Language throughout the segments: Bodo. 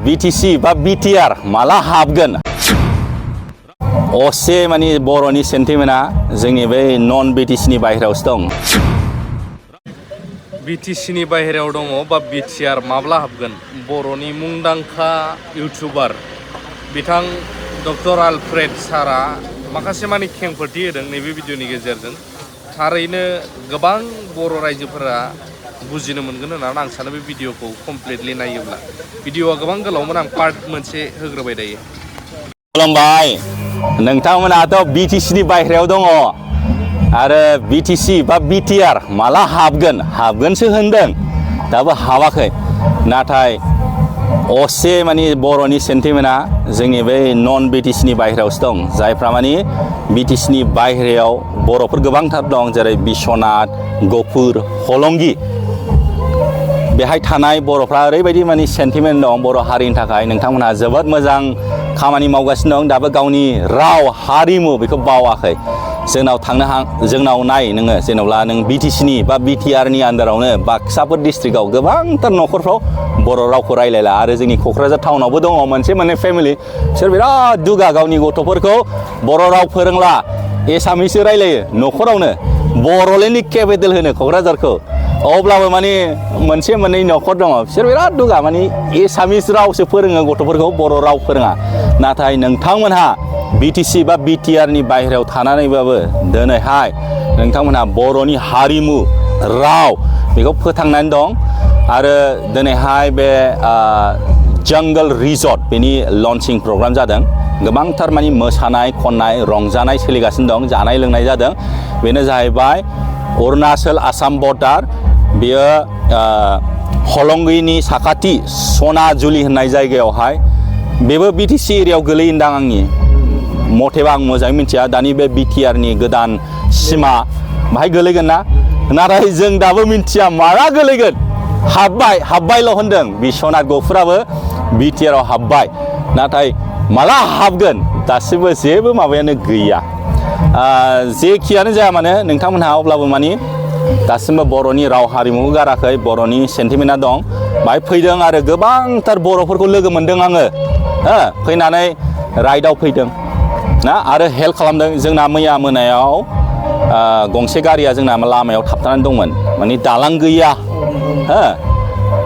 BTC बा BTR माला हाबगोन असे माने बर'नि सेन्टिमेन्टआ जोंनि बे नन BTC नि बाहेरायावसो दं। BTC नि बाहेरायाव दङ बा BTR माब्ला हाबगोन बर'नि मुंदांखा इउटुबार बिथां डक्टर आलफ्रेड सारा माखासे माने खेंफोरथि होदों नैबे भिडिअनि गेजेरजों थारैनो गोबां बर' रायजोफोरा बुजिनो मोनगोन होननानै आं सानो बे भिडिअखौ कमप्लिटलि नायोब्ला भिडिअआ गोबां गोलावमोन आं पार्ट मोनसे होग्रोबाय दायो। खुलुमबाय नोंथांमोनाथ' BTC नि बाहेरायाव दङ आरो BTC बा BTR माला हाबगोनसो होनदों दाबो हाबाखै नाथाय असे माने बर'नि सेन्टिमेन्टआ जोंनि बे नन BTC नि बाहेरायावसो दं जायफ्रा माने BTC नि बाहेरायाव बर'फोर गोबांथार दं जेरै बिश्वनाथ गफुर हलंगि बेहाय थानाय बर'फ्रा ओरैबायदि माने सेन्टिमेन्ट दं बर' हारिनि थाखाय नोंथांमोनहा जोबोद मोजां खामानि मावगासिनो दं दाबो गावनि राव हारिमु बेखौ बावाखै जोंनाव नाय नोङो जेनेबा नों BTC नि बा BTR नि आन्दारावनो बाक्साफोर डिस्ट्रिक्टआव गोबांथार न'खरफ्राव बर' रावखौ रायलायला आरो जोंनि क'क्राझार टाउनावबो दङ मोनसे मोननै फेमिलि बिसोर बिराद दुगा गावनि गथ'फोरखौ बर' राव फोरोंला एसामिससो रायलायो न'खरावनो बर'लेण्डनि केपिटेल होनो क'क्राझारखौ अब्लाबो माने मोनसे मोननै न'खर दङ बिसोर बिराद दुगा माने एसामिस रावसो फोरोङो गथ'फोरखौ बर' राव फोरोङा नाथाय नोंथांमोनहा BTC बा BTR नि बाहेरायाव थानानैबाबो दिनैहाय नोंथांमोनहा बर'नि हारिमु राव बेखौ फोथांनानै दं आरो दिनैहाय बे जंगल रिजर्ट बेनि लन्चिं प्रग्राम जादों गोबांथार माने मोसानाय खननाय रंजानाय सोलिगासिनो दं जानाय लोंनाय जादों बेनो जाहैबाय अरुणाचल आसाम बर्डार बेयो हलंगिनि साखाथि सनाजुलि होननाय जायगायावहाय बेबो BTC एरियायाव गोलैयोदां आंनि मथेबा आं मोजाङै मिथिया दानि बे BTR नि गोदान सिमा बाहाय गोलैगोन ना नाथाय जों दाबो मिथिया माला गोलैगोन हाबबायल' होनदों बिश्वनाथ गफुराबो BTR आव हाबबाय नाथाय माला हाबगोन दासिमबो जेबो माबायानो गैया जेखियानो जाया मानो नोंथांमोनहा अब्लाबो माने दासिमबो बर'नि राव हारिमुखौ गाराखै बर'नि सेन्टिमेन्टआ दं बाहाय फैदों आरो गोबांथार बर'फोरखौ लोगो मोनदों आङो फैनानै राइडआव फैदों ना आरो हेल्प खालामदों जोंना मैया मोनायाव गंसे गारिया जोंना लामायाव थाबथानानै दंमोन माने दालां गैया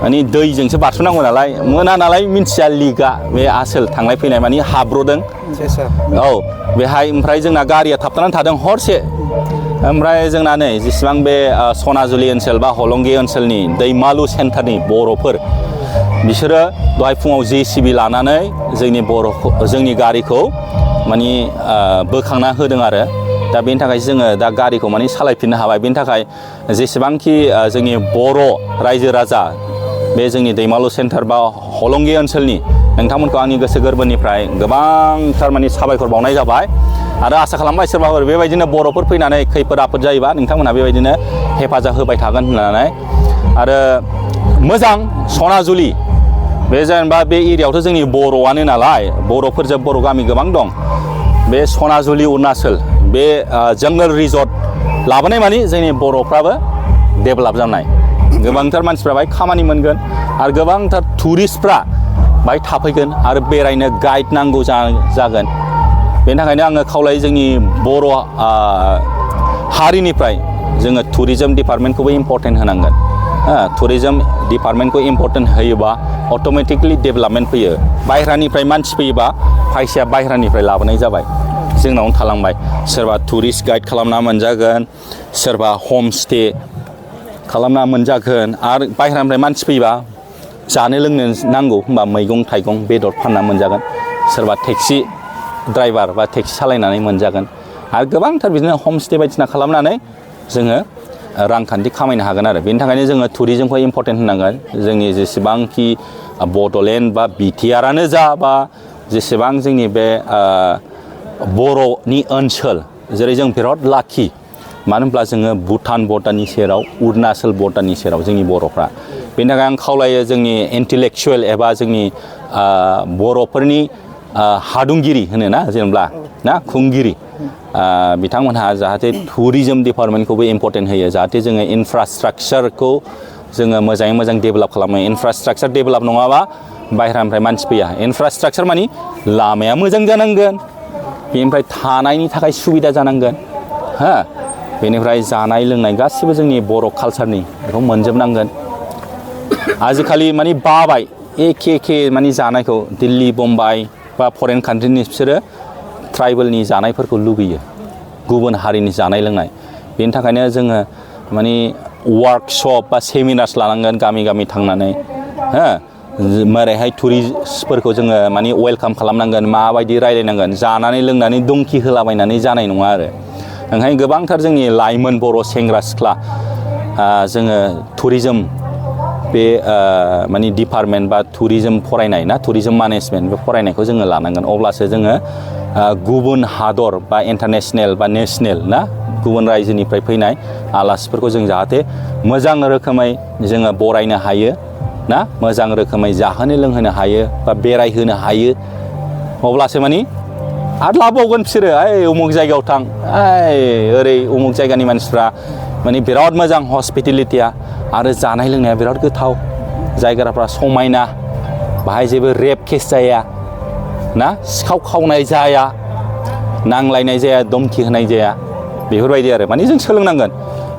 माने दैजोंसो बारस'नांगौ नालाय मोना नालाय मिन्थिया लिगा बे आसोल थांनाय फैनाय माने हाब्र'दों औ बेहाय ओमफ्राय जोंना गारिया थाबथानानै थादों हरसे ओमफ्राय जोंना नै जेसेबां बे सनाजुलि ओनसोल बा हलंगि ओनसोलनि दैमालु सेन्टारनि बर'फोर बिसोरो दहाय फुङाव JCB लानानै जोंनि गारिखौ माने बोखांना होदों आरो दा बेनि थाखाय जोङो दा गारिखौ माने सालायफिननो हाबाय बेनि थाखाय जेसेबांखि जोंनि बर' रायजो राजा बे जोंनि दैमालु सेन्टार बा हलंगि ओनसोलनि नोंथांमोनखौ आंनि गोसो गोरबोनिफ्राय गोबांथार माने साबायखर बावनाय जाबाय आरो आसा खालामबाय सोरबाफोर बेबायदिनो बर'फोर फैनानै खैफोद आफोद जायोबा नोंथांमोनहा बेबायदिनो हेफाजाब होबाय थागोन होननानै आरो मोजां सनाजुलि बे जेनेबा बे एरियायावथ' जोंनि बर'आनो नालाय बर'फोरजों बर' गामि गोबां दं बे सनाजुलि अरुणाचल बे जंगल रिजर्ट लाबोनाय माने जोंनि बर'फ्राबो डेभेलप जानाय गोबांथार मानसिफ्रा बाहाय खामानि मोनगोन आरो गोबांथार टुरिस्टफ्रा बाहाय थाफैगोन आरो बेरायनो गाइड नांगौ जागोन बेनि थाखायनो आङो खावलायो जोंनि बर' हारिनिफ्राय जोङो टुरिजम डिपार्टमेन्टखौबो इम्परटेन्ट होनांगोन टुरिजम डिपार्टमेन्टखौ इम्परटेन्ट होयोबा अट'मेटिकलि डेभेलपमेन्ट फैयो बाहेरानिफ्राय मानसि फैयोबा फैसाया बाहेरानिफ्राय लाबोनाय जाबाय जोंनावनो थालांबाय सोरबा टुरिस्ट गाइड खालामना मोनजागोन सोरबा हम स्टे खालामना मोनजागोन आरो बाहेरानिफ्राय मानसि फैयोबा जानो लोंनो नांगौ होनबा मैगं थाइगं बेदर फानना मोनजागोन सोरबा टेक्सि ड्राइभार बा टेक्सि सालायनानै मोनजागोन आरो गोबांथार बिदिनो हम स्टे बायदिसिना खालामनानै जोङो रांखान्थि खामायनो हागोन आरो बेनि थाखायनो जोङो टुरिजमखौ इम्परटेन्ट होनांगोन जोंनि जेसेबांखि बड'लेण्ड बा BTRआनो जा बा जेसेबां जोंनि बे बर'नि ओनसोल जेरै जों बिराद लाखि मानो होनब्ला जोङो भुटान बर्डारनि सेराव अरुणाचल बर्डारनि सेराव जोंनि बर'फ्रा बेनि थाखाय आं खावलायो जोंनि इन्टेलेक्सुवेल एबा जोंनि बर'फोरनि हादुंगिरि होनो ना जेनेबा ना खुंगिरि बिथांमोनहा जाहाथे टुरिजम डिपार्टमेन्टखौबो इम्परटेन्ट होयो जाहाथे जोङो इनफ्रास्ट्राक्चारखौ जोङो मोजाङै मोजां डेभेलप खालामो इनफ्रास्ट्राक्चार डेभेलप नङाबा बाहेरानिफ्राय मानसि फैया इनफ्रास्ट्राक्चार मानि लामाया मोजां जानांगोन बेनिफ्राय थानायनि थाखाय सुबिदा जानांगोन हो बेनिफ्राय जानाय लोंनाय गासिबो जोंनि बर' कालसारनि बेखौ मोनजोबनांगोन आजिखालि मानि बाबाय एखे मानि जानायखौ दिल्ली बम्बाइ बा फरेन कान्ट्रिनि बिसोरो ट्राइबेलनि जानायफोरखौ लुगैयो गुबुन हारिनि जानाय लोंनाय बेनि थाखायनो जोङो मानि वार्कशप बा सेमिनार्स लानांगोन गामि गामि थांनानै हो मारैहाय टुरिस्टफोरखौ जोङो मानि वेलकाम खालामनांगोन माबायदि रायलायनांगोन जानानै लोंनानै दंखि होलाबायनानै जानाय नङा आरो ओंखायनो गोबांथार जोंनि लाइमोन बर' सेंग्रा सिख्ला जोङो टुरिजम बे मानि डिपार्टमेन्ट बा टुरिजम फरायनाय ना टुरिजम मेनेजमेन्ट बे फरायनायखौ जोङो लानांगोन अब्लासो जोङो गुबुन हादर बा इन्टारनेसनेल बा नेसनेल ना गुबुन रायजोनिफ्राय फैनाय आलासिफोरखौ जों जाहाथे मोजां रोखोमै जोङो बरायनो हायो ना मोजां रोखोमै जाहोनो लोंहोनो हायो बा बेरायहोनो हायो अब्लासो मानि आरो लाबावगोन बिसोरो ओइ उमुक जायगायाव थां ओरै उमुक जायगानि मानसिफ्रा मानि बिराद मोजां हस्पिटेलिटिया आरो जानाय लोंनाया बिराद गोथाव जायगाफ्रा समायना बाहाय जेबो रेप केस जाया ना सिखाव खावनाय जाया नांलायनाय जाया धमकि होनाय जाया बेफोरबायदि आरो मानि जों सोलोंनांगोन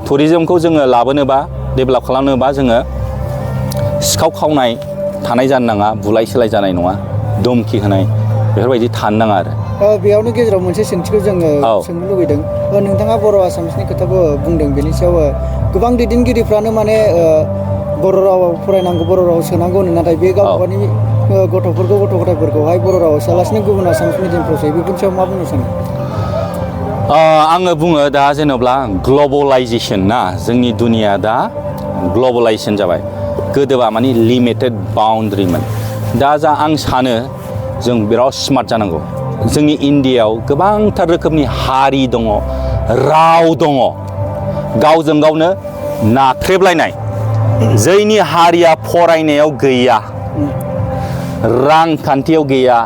टुरिजमखौ जोङो लाबोनोबा डेभेलप खालामनोबा जोङो सिखाव खावनाय थानाय जानो नाङा बुलाय सोलाय जानाय नङा धमकि होनाय बेफोरबायदि थानो नाङा आरो बेयावनो गेजेराव मोनसे सोंथिखौ जोङो सोंनो लुबैदों नोंथाङा बर' आसामिसनि खोथाबो बुंदों बेनि सायाव गोबां दैदेनगिरिफ्रानो माने बर' रावाव फरायनांगौ बर' रावाव सोनांगौ नाथाय बे गावबानि गथ'फोरखौ गथ' गथायफोरखौहाय बर' रावाव सोआलासिनो गुबुन आसामिस मिडियामफ्राव सोयो बेफोरनि सायाव मा बुंनो सानो आङो बुङो दा जेनेबा ग्लबेलाइजेसन ना जोंनि दुनिया दा ग्लबेलाइजेसन जाबाय गोदोबा मानि लिमिटेड बाउन्ड्रिमोन दा जा आं सानो जों बिराद स्मार्ट जानांगौ जोंनि इण्डियायाव गोबांथार रोखोमनि हारि दङ राव दङ गावजों गावनो नाख्रेबलायनाय जायनि हारिया फरायनायाव गैया रांखान्थियाव गैया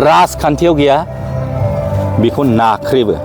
राजखान्थियाव गैया बेखौ नाख्रेबो